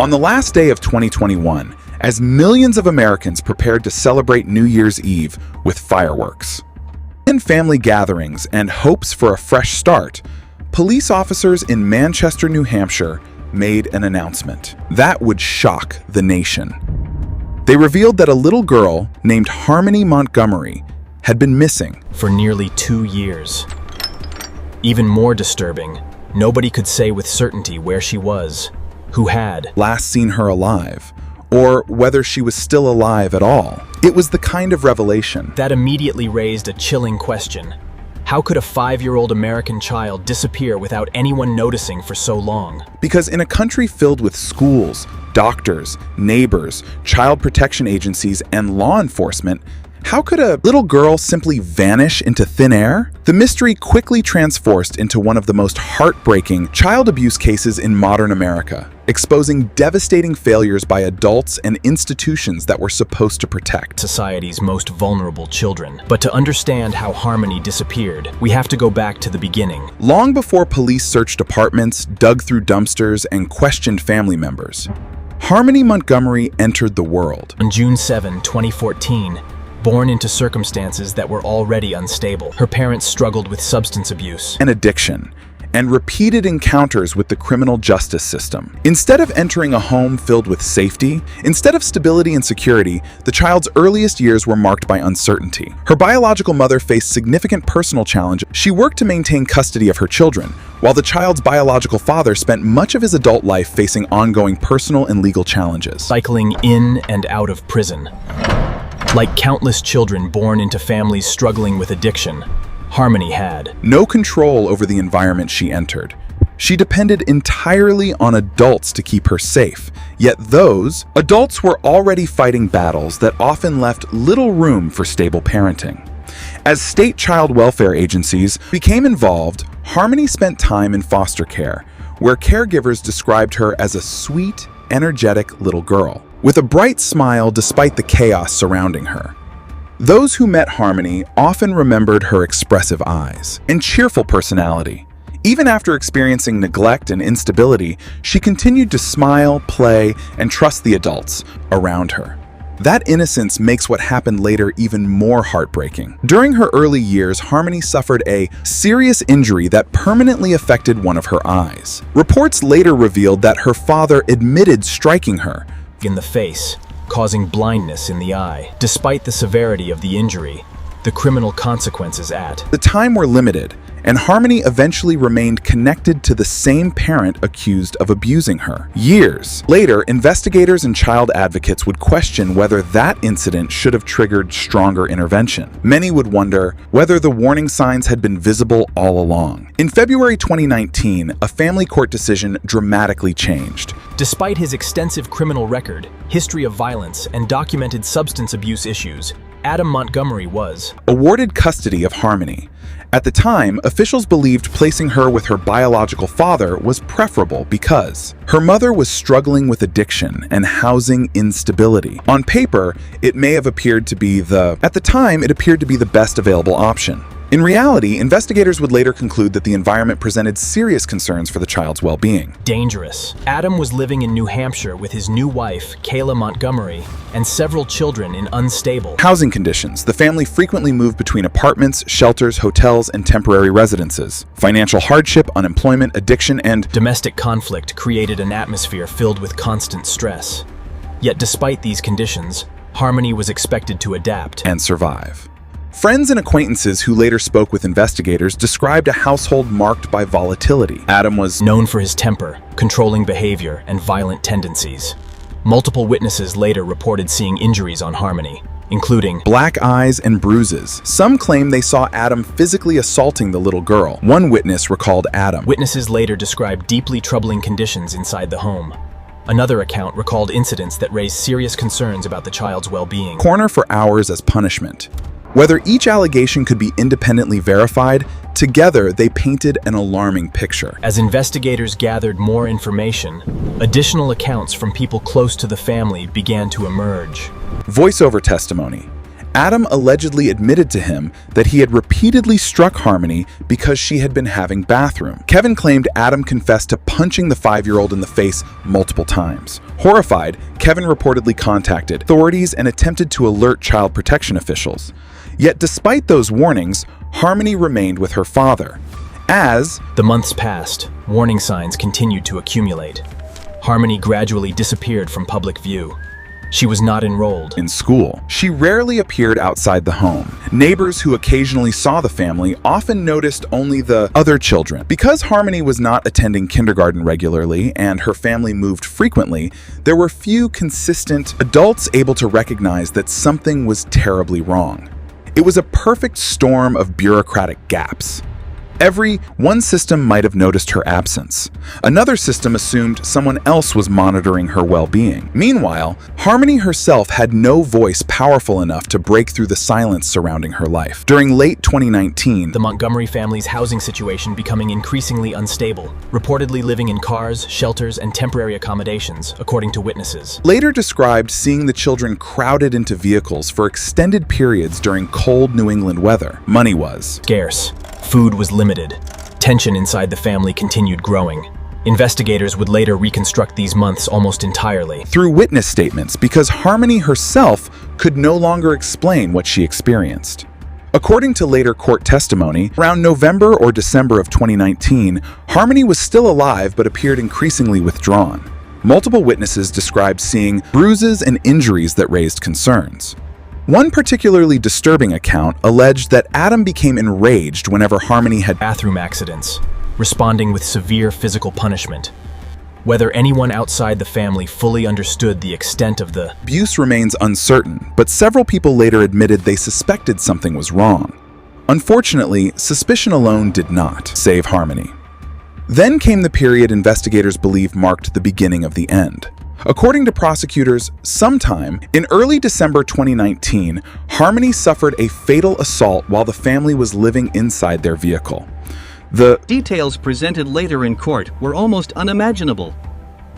On the last day of 2021, as millions of Americans prepared to celebrate New Year's Eve with fireworks and family gatherings and hopes for a fresh start, police officers in Manchester, New Hampshire made an announcement that would shock the nation. They revealed that a little girl named Harmony Montgomery had been missing for nearly 2 years. Even more disturbing, nobody could say with certainty where she was, who had last seen her alive, or whether she was still alive at all. It was the kind of revelation that immediately raised a chilling question. How could a 5-year-old American child disappear without anyone noticing for so long? Because in a country filled with schools, doctors, neighbors, child protection agencies, and law enforcement, how could a little girl simply vanish into thin air? The mystery quickly transformed into one of the most heartbreaking child abuse cases in modern America, exposing devastating failures by adults and institutions that were supposed to protect Society's most vulnerable children. But to understand how Harmony disappeared, we have to go back to the beginning. Long before police searched apartments, dug through dumpsters, and questioned family members, Harmony Montgomery entered the world. On June 7, 2014, born into circumstances that were already unstable, her parents struggled with substance abuse and addiction, and repeated encounters with the criminal justice system. Instead of entering a home filled with safety, instead of stability and security, the child's earliest years were marked by uncertainty. Her biological mother faced significant personal challenges. She worked to maintain custody of her children, while the child's biological father spent much of his adult life facing ongoing personal and legal challenges. Cycling in and out of prison. Like countless children born into families struggling with addiction, Harmony had no control over the environment she entered. She depended entirely on adults to keep her safe, yet those adults were already fighting battles that often left little room for stable parenting. As state child welfare agencies became involved, Harmony spent time in foster care, where caregivers described her as a sweet, energetic little girl, with a bright smile despite the chaos surrounding her. Those who met Harmony often remembered her expressive eyes and cheerful personality. Even after experiencing neglect and instability, she continued to smile, play, and trust the adults around her. That innocence makes what happened later even more heartbreaking. During her early years, Harmony suffered a serious injury that permanently affected one of her eyes. Reports later revealed that her father admitted striking her in the face, causing blindness in the eye. Despite the severity of the injury, the criminal consequences at the time were limited, and Harmony eventually remained connected to the same parent accused of abusing her. Years later, investigators and child advocates would question whether that incident should have triggered stronger intervention. Many would wonder whether the warning signs had been visible all along. In February 2019, a family court decision dramatically changed. Despite his extensive criminal record, history of violence, and documented substance abuse issues, Adam Montgomery was awarded custody of Harmony. At the time, officials believed placing her with her biological father was preferable because her mother was struggling with addiction and housing instability. On paper, it may have appeared to be the best available option. In reality, investigators would later conclude that the environment presented serious concerns for the child's well-being. Dangerous. Adam was living in New Hampshire with his new wife, Kayla Montgomery, and several children in unstable housing conditions. The family frequently moved between apartments, shelters, hotels, and temporary residences. Financial hardship, unemployment, addiction, and domestic conflict created an atmosphere filled with constant stress. Yet despite these conditions, Harmony was expected to adapt and survive. Friends and acquaintances who later spoke with investigators described a household marked by volatility. Adam was known for his temper, controlling behavior, and violent tendencies. Multiple witnesses later reported seeing injuries on Harmony, including black eyes and bruises. Some claim they saw Adam physically assaulting the little girl. One witness recalled Adam. Witnesses later described deeply troubling conditions inside the home. Another account recalled incidents that raised serious concerns about the child's well-being. Corner for hours as punishment. Whether each allegation could be independently verified, together they painted an alarming picture. As investigators gathered more information, additional accounts from people close to the family began to emerge. Voiceover testimony. Adam allegedly admitted to him that he had repeatedly struck Harmony because she had been having bathroom. Kevin claimed Adam confessed to punching the 5-year-old in the face multiple times. Horrified, Kevin reportedly contacted authorities and attempted to alert child protection officials. Yet despite those warnings, Harmony remained with her father. As the months passed, warning signs continued to accumulate. Harmony gradually disappeared from public view. She was not enrolled in school. She rarely appeared outside the home. Neighbors who occasionally saw the family often noticed only the other children. Because Harmony was not attending kindergarten regularly and her family moved frequently, there were few consistent adults able to recognize that something was terribly wrong. It was a perfect storm of bureaucratic gaps. One system might have noticed her absence. Another system assumed someone else was monitoring her well-being. Meanwhile, Harmony herself had no voice powerful enough to break through the silence surrounding her life. During late 2019, the Montgomery family's housing situation becoming increasingly unstable, reportedly living in cars, shelters, and temporary accommodations, according to witnesses. Later described seeing the children crowded into vehicles for extended periods during cold New England weather. Money was scarce. Food was limited. Tension inside the family continued growing. Investigators would later reconstruct these months almost entirely through witness statements because Harmony herself could no longer explain what she experienced. According to later court testimony, around November or December of 2019, Harmony was still alive but appeared increasingly withdrawn. Multiple witnesses described seeing bruises and injuries that raised concerns. One particularly disturbing account alleged that Adam became enraged whenever Harmony had bathroom accidents, responding with severe physical punishment. Whether anyone outside the family fully understood the extent of the abuse remains uncertain, but several people later admitted they suspected something was wrong. Unfortunately, suspicion alone did not save Harmony. Then came the period investigators believe marked the beginning of the end. According to prosecutors, sometime in early December 2019, Harmony suffered a fatal assault while the family was living inside their vehicle. The details presented later in court were almost unimaginable.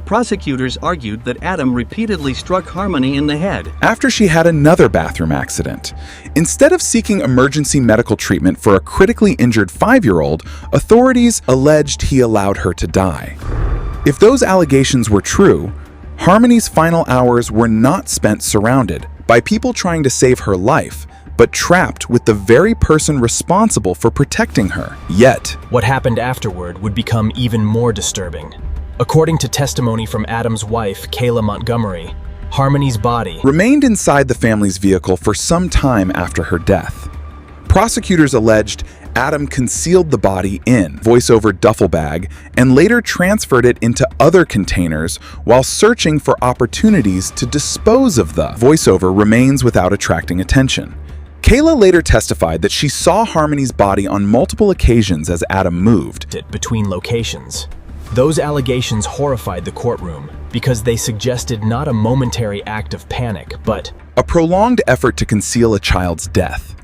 Prosecutors argued that Adam repeatedly struck Harmony in the head after she had another bathroom accident. Instead of seeking emergency medical treatment for a critically injured 5-year-old, authorities alleged he allowed her to die. If those allegations were true, Harmony's final hours were not spent surrounded by people trying to save her life, but trapped with the very person responsible for protecting her. Yet, what happened afterward would become even more disturbing. According to testimony from Adam's wife, Kayla Montgomery, Harmony's body remained inside the family's vehicle for some time after her death. Prosecutors alleged Adam concealed the body in voiceover duffel bag and later transferred it into other containers while searching for opportunities to dispose of the voiceover remains without attracting attention. Kayla later testified that she saw Harmony's body on multiple occasions as Adam moved it between locations. Those allegations horrified the courtroom because they suggested not a momentary act of panic, but a prolonged effort to conceal a child's death.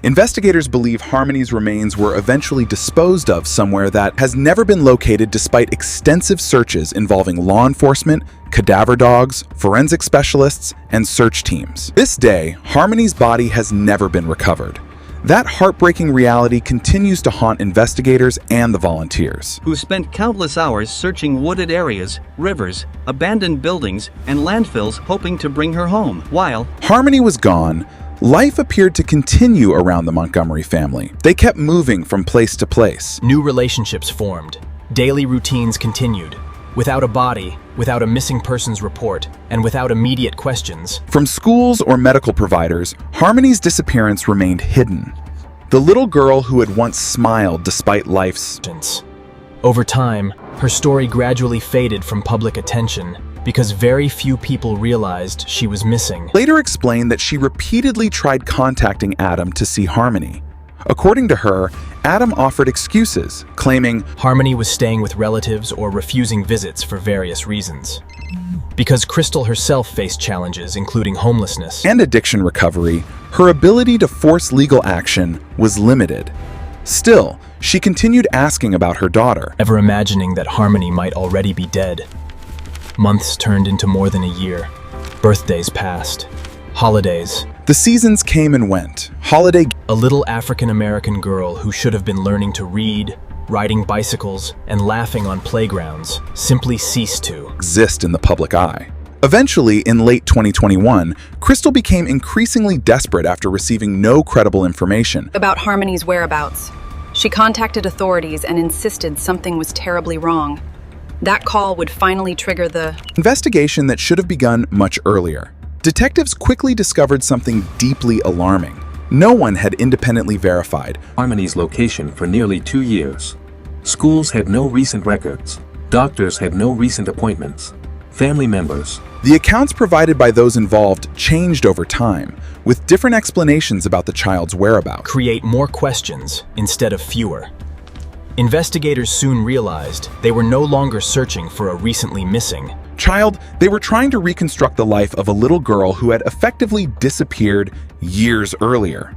Investigators believe Harmony's remains were eventually disposed of somewhere that has never been located despite extensive searches involving law enforcement, cadaver dogs, forensic specialists, and search teams. This day, Harmony's body has never been recovered. That heartbreaking reality continues to haunt investigators and the volunteers, who spent countless hours searching wooded areas, rivers, abandoned buildings, and landfills hoping to bring her home. While Harmony was gone, life appeared to continue around the Montgomery family. They kept moving from place to place. New relationships formed. Daily routines continued. Without a body, without a missing persons report, and without immediate questions. From schools or medical providers, Harmony's disappearance remained hidden. The little girl who had once smiled despite life's Over time, her story gradually faded from public attention because very few people realized she was missing. Later explained that she repeatedly tried contacting Adam to see Harmony. According to her, Adam offered excuses, claiming Harmony was staying with relatives or refusing visits for various reasons. Because Crystal herself faced challenges including homelessness and addiction recovery, her ability to force legal action was limited. Still, she continued asking about her daughter, ever imagining that Harmony might already be dead. Months turned into more than a year. Birthdays passed. Holidays. The seasons came and went. Holiday A little African-American girl who should have been learning to read, riding bicycles, and laughing on playgrounds simply ceased to exist in the public eye. Eventually, in late 2021, Crystal became increasingly desperate after receiving no credible information about Harmony's whereabouts. She contacted authorities and insisted something was terribly wrong. That call would finally trigger the investigation that should have begun much earlier. Detectives quickly discovered something deeply alarming. No one had independently verified Harmony's location for nearly 2 years. Schools had no recent records. Doctors had no recent appointments. Family members. The accounts provided by those involved changed over time, with different explanations about the child's whereabouts. create more questions instead of fewer. Investigators soon realized they were no longer searching for a recently missing Child, they were trying to reconstruct the life of a little girl who had effectively disappeared years earlier.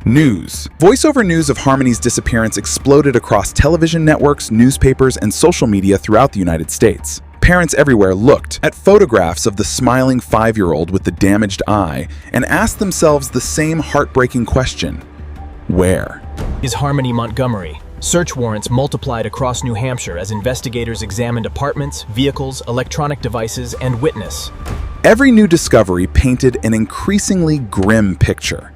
News. Voiceover news of Harmony's disappearance exploded across television networks, newspapers, and social media throughout the United States. Parents everywhere looked at photographs of the smiling 5-year-old with the damaged eye and asked themselves the same heartbreaking question: where? is Harmony Montgomery. Search warrants multiplied across New Hampshire as investigators examined apartments, vehicles, electronic devices, and witness. Every new discovery painted an increasingly grim picture.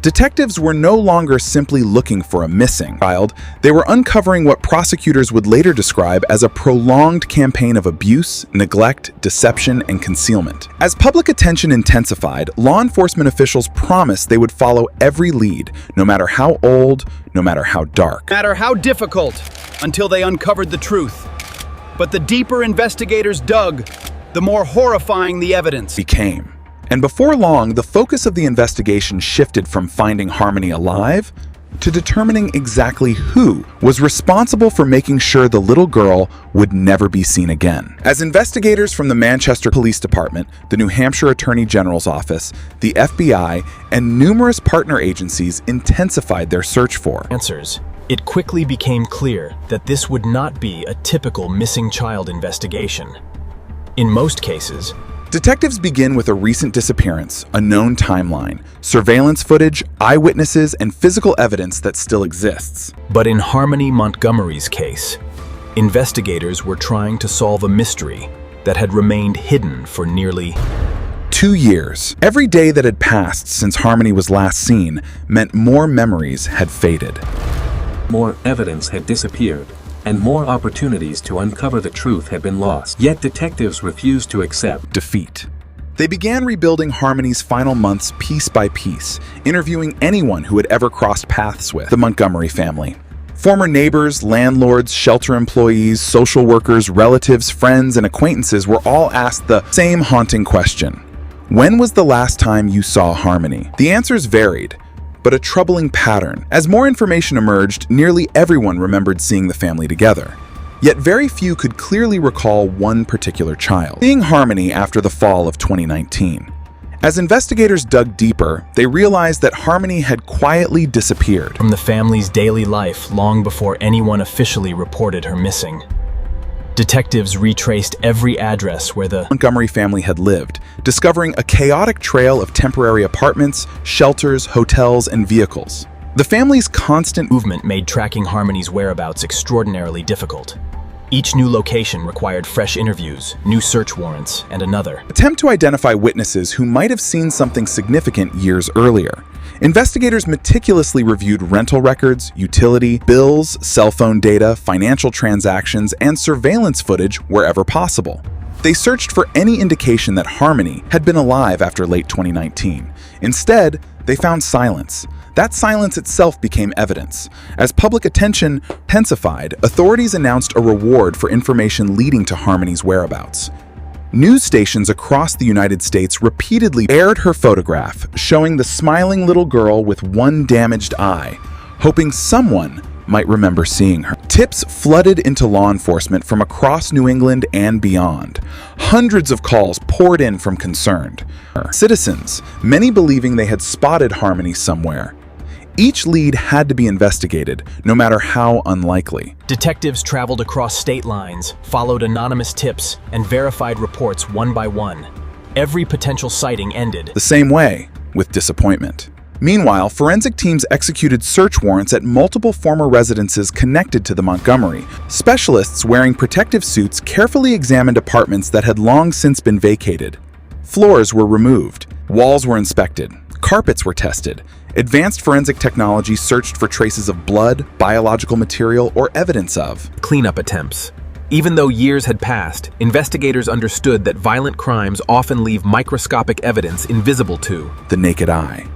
Detectives were no longer simply looking for a missing child, they were uncovering what prosecutors would later describe as a prolonged campaign of abuse, neglect, deception, and concealment. As public attention intensified, law enforcement officials promised they would follow every lead, no matter how old, no matter how dark. No matter how difficult, until they uncovered the truth. But the deeper investigators dug, the more horrifying the evidence became. And before long, the focus of the investigation shifted from finding Harmony alive to determining exactly who was responsible for making sure the little girl would never be seen again. As investigators from the Manchester Police Department, the New Hampshire Attorney General's Office, the FBI, and numerous partner agencies intensified their search for answers, it quickly became clear that this would not be a typical missing child investigation. In most cases, detectives begin with a recent disappearance, a known timeline, surveillance footage, eyewitnesses, and physical evidence that still exists. But in Harmony Montgomery's case, investigators were trying to solve a mystery that had remained hidden for nearly 2 years. Every day that had passed since Harmony was last seen meant more memories had faded. More evidence had disappeared, and more opportunities to uncover the truth had been lost. Yet detectives refused to accept defeat. They began rebuilding Harmony's final months piece by piece, interviewing anyone who had ever crossed paths with the Montgomery family. Former neighbors, landlords, shelter employees, social workers, relatives, friends, and acquaintances were all asked the same haunting question: when was the last time you saw Harmony? The answers varied, but a troubling pattern. As more information emerged, nearly everyone remembered seeing the family together. Yet very few could clearly recall one particular child. Seeing Harmony after the fall of 2019. As investigators dug deeper, they realized that Harmony had quietly disappeared from the family's daily life long before anyone officially reported her missing. Detectives retraced every address where the Montgomery family had lived, discovering a chaotic trail of temporary apartments, shelters, hotels, and vehicles. The family's constant movement made tracking Harmony's whereabouts extraordinarily difficult. Each new location required fresh interviews, new search warrants, and another attempt to identify witnesses who might have seen something significant years earlier. Investigators meticulously reviewed rental records, utility bills, cell phone data, financial transactions, and surveillance footage wherever possible. They searched for any indication that Harmony had been alive after late 2019. Instead, they found silence. That silence itself became evidence. As public attention intensified, authorities announced a reward for information leading to Harmony's whereabouts. News stations across the United States repeatedly aired her photograph, showing the smiling little girl with one damaged eye, hoping someone might remember seeing her. Tips flooded into law enforcement from across New England and beyond. Hundreds of calls poured in from concerned citizens, many believing they had spotted Harmony somewhere. Each lead had to be investigated, no matter how unlikely. Detectives traveled across state lines, followed anonymous tips, and verified reports one by one. Every potential sighting ended the same way, with disappointment. Meanwhile, forensic teams executed search warrants at multiple former residences connected to the Montgomery. Specialists wearing protective suits carefully examined apartments that had long since been vacated. Floors were removed, walls were inspected, carpets were tested. Advanced forensic technology searched for traces of blood, biological material, or evidence of Cleanup attempts. Even though years had passed, investigators understood that violent crimes often leave microscopic evidence invisible to the naked eye.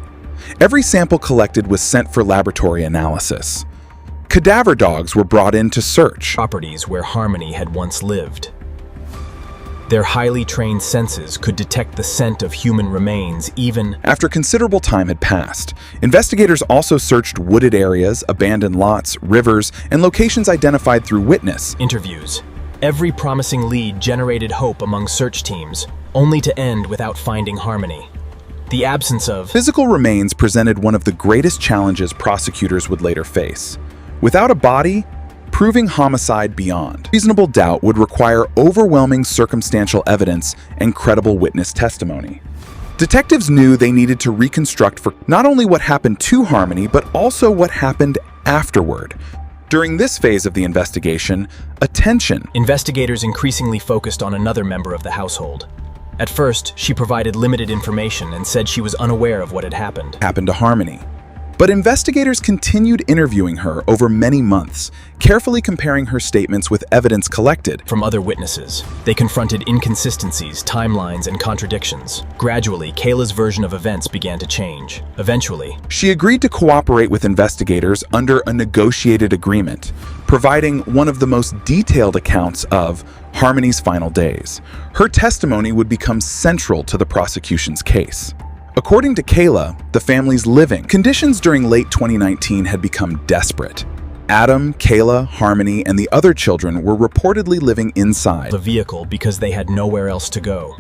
Every sample collected was sent for laboratory analysis. Cadaver dogs were brought in to search properties where Harmony had once lived. Their highly trained senses could detect the scent of human remains even after considerable time had passed. Investigators also searched wooded areas, abandoned lots, rivers, and locations identified through witness interviews. Every promising lead generated hope among search teams, only to end without finding Harmony. The absence of physical remains presented one of the greatest challenges prosecutors would later face. Without a body, proving homicide beyond reasonable doubt would require overwhelming circumstantial evidence and credible witness testimony. Detectives knew they needed to reconstruct for not only what happened to Harmony, but also what happened afterward. During this phase of the investigation, investigators increasingly focused on another member of the household. At first, she provided limited information and said she was unaware of what had happened to Harmony. But investigators continued interviewing her over many months, carefully comparing her statements with evidence collected from other witnesses. They confronted inconsistencies, timelines, and contradictions. Gradually, Kayla's version of events began to change. Eventually, she agreed to cooperate with investigators under a negotiated agreement, providing one of the most detailed accounts of Harmony's final days. Her testimony would become central to the prosecution's case. According to Kayla, the family's living conditions during late 2019 had become desperate. Adam, Kayla, Harmony, and the other children were reportedly living inside the vehicle because they had nowhere else to go.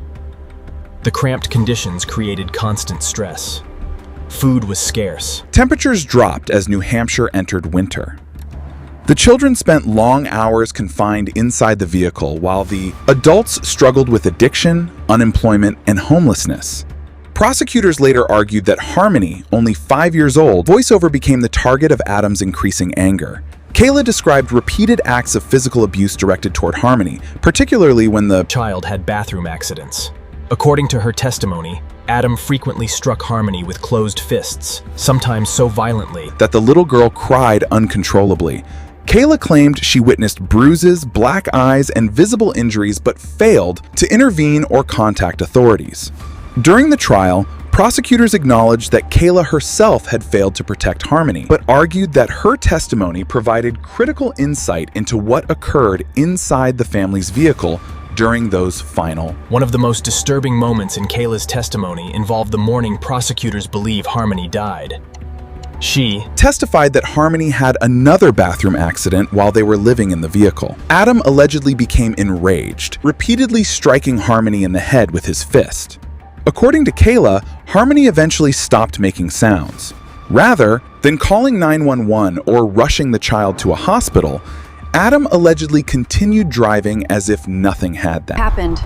The cramped conditions created constant stress. Food was scarce. Temperatures dropped as New Hampshire entered winter. The children spent long hours confined inside the vehicle while the adults struggled with addiction, unemployment, and homelessness. Prosecutors later argued that Harmony, only 5 years old, voiceover became the target of Adam's increasing anger. Kayla described repeated acts of physical abuse directed toward Harmony, particularly when the child had bathroom accidents. According to her testimony, Adam frequently struck Harmony with closed fists, sometimes so violently that the little girl cried uncontrollably. Kayla claimed she witnessed bruises, black eyes, and visible injuries but failed to intervene or contact authorities. During the trial, prosecutors acknowledged that Kayla herself had failed to protect Harmony, but argued that her testimony provided critical insight into what occurred inside the family's vehicle during those final. One of the most disturbing moments in Kayla's testimony involved the morning prosecutors believe Harmony died. She testified that Harmony had another bathroom accident while they were living in the vehicle. Adam allegedly became enraged, repeatedly striking Harmony in the head with his fist. According to Kayla, Harmony eventually stopped making sounds. Rather than calling 911 or rushing the child to a hospital, Adam allegedly continued driving as if nothing had happened.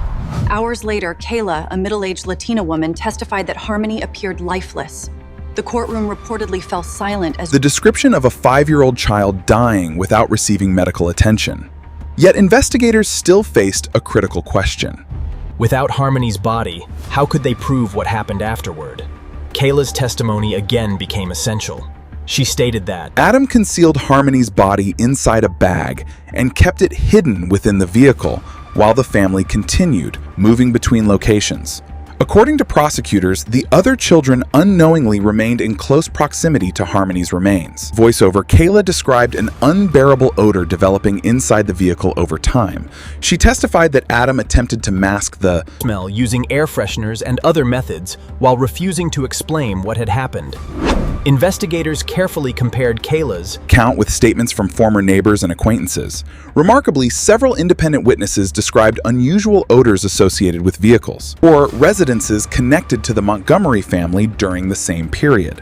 Hours later, Kayla, a middle-aged Latina woman, testified that Harmony appeared lifeless. The courtroom reportedly fell silent as the description of a 5-year-old child dying without receiving medical attention. Yet investigators still faced a critical question. Without Harmony's body, how could they prove what happened afterward? Kayla's testimony again became essential. She stated that Adam concealed Harmony's body inside a bag and kept it hidden within the vehicle while the family continued moving between locations. According to prosecutors, the other children unknowingly remained in close proximity to Harmony's remains. Voiceover, Kayla described an unbearable odor developing inside the vehicle over time. She testified that Adam attempted to mask the smell using air fresheners and other methods while refusing to explain what had happened. Investigators carefully compared Kayla's account with statements from former neighbors and acquaintances. Remarkably, several independent witnesses described unusual odors associated with vehicles or residences connected to the Montgomery family during the same period.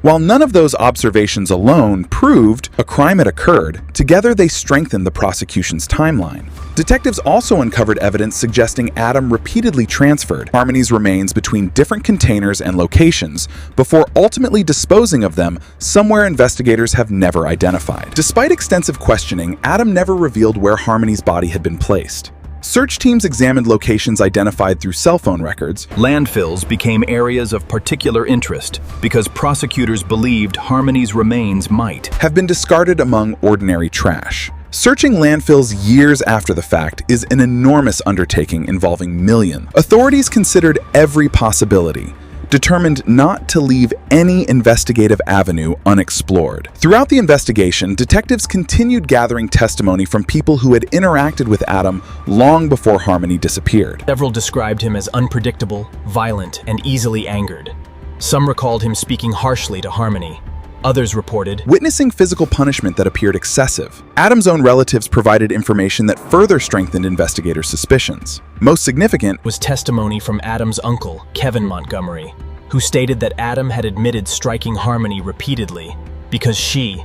While none of those observations alone proved a crime had occurred, together they strengthened the prosecution's timeline. Detectives also uncovered evidence suggesting Adam repeatedly transferred Harmony's remains between different containers and locations before ultimately disposing of them somewhere investigators have never identified. Despite extensive questioning, Adam never revealed where Harmony's body had been placed. Search teams examined locations identified through cell phone records. Landfills became areas of particular interest because prosecutors believed Harmony's remains might have been discarded among ordinary trash. Searching landfills years after the fact is an enormous undertaking involving millions. Authorities considered every possibility, determined not to leave any investigative avenue unexplored. Throughout the investigation, detectives continued gathering testimony from people who had interacted with Adam long before Harmony disappeared. Several described him as unpredictable, violent, and easily angered. Some recalled him speaking harshly to Harmony. Others reported witnessing physical punishment that appeared excessive. Adam's own relatives provided information that further strengthened investigators' suspicions. Most significant was testimony from Adam's uncle, Kevin Montgomery, who stated that Adam had admitted striking Harmony repeatedly because she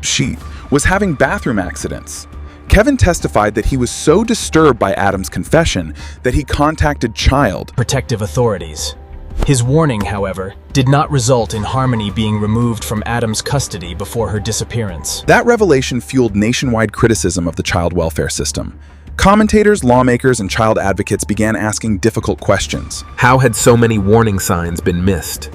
was having bathroom accidents. Kevin testified that he was so disturbed by Adam's confession that he contacted child protective authorities. His warning, however, did not result in Harmony being removed from Adam's custody before her disappearance. That revelation fueled nationwide criticism of the child welfare system. Commentators, lawmakers, and child advocates began asking difficult questions. How had so many warning signs been missed?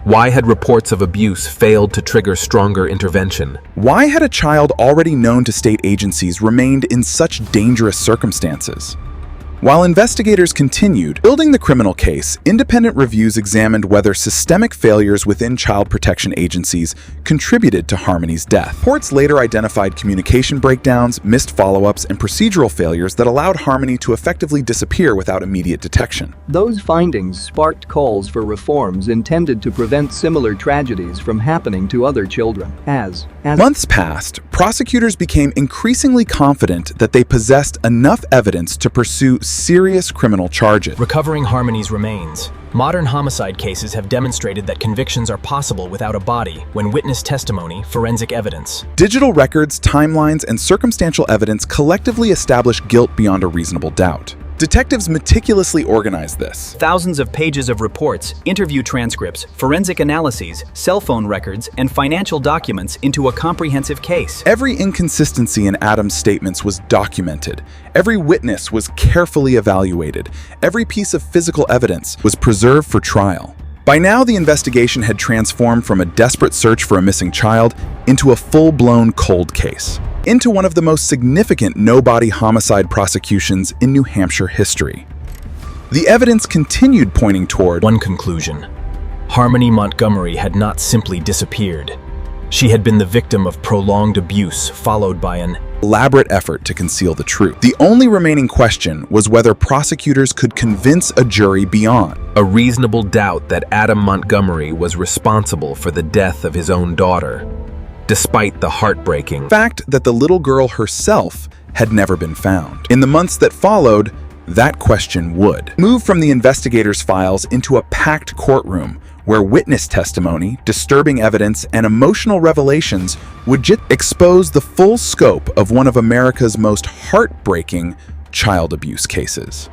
Why had reports of abuse failed to trigger stronger intervention? Why had a child already known to state agencies remained in such dangerous circumstances? While investigators continued building the criminal case, independent reviews examined whether systemic failures within child protection agencies contributed to Harmony's death. Reports later identified communication breakdowns, missed follow-ups, and procedural failures that allowed Harmony to effectively disappear without immediate detection. Those findings sparked calls for reforms intended to prevent similar tragedies from happening to other children. As months passed, prosecutors became increasingly confident that they possessed enough evidence to pursue serious criminal charges. Recovering Harmony's remains. Modern homicide cases have demonstrated that convictions are possible without a body when witness testimony, forensic evidence. Digital records, timelines, and circumstantial evidence collectively establish guilt beyond a reasonable doubt. Detectives meticulously organized this. Thousands of pages of reports, interview transcripts, forensic analyses, cell phone records, and financial documents into a comprehensive case. Every inconsistency in Adam's statements was documented. Every witness was carefully evaluated. Every piece of physical evidence was preserved for trial. By now, the investigation had transformed from a desperate search for a missing child into a full-blown cold case, into one of the most significant no-body homicide prosecutions in New Hampshire history. The evidence continued pointing toward one conclusion. Harmony Montgomery had not simply disappeared. She had been the victim of prolonged abuse followed by an elaborate effort to conceal the truth. The only remaining question was whether prosecutors could convince a jury beyond a reasonable doubt that Adam Montgomery was responsible for the death of his own daughter, despite the heartbreaking fact that the little girl herself had never been found. In the months that followed, that question would move from the investigators' files into a packed courtroom where witness testimony, disturbing evidence, and emotional revelations would expose the full scope of one of America's most heartbreaking child abuse cases.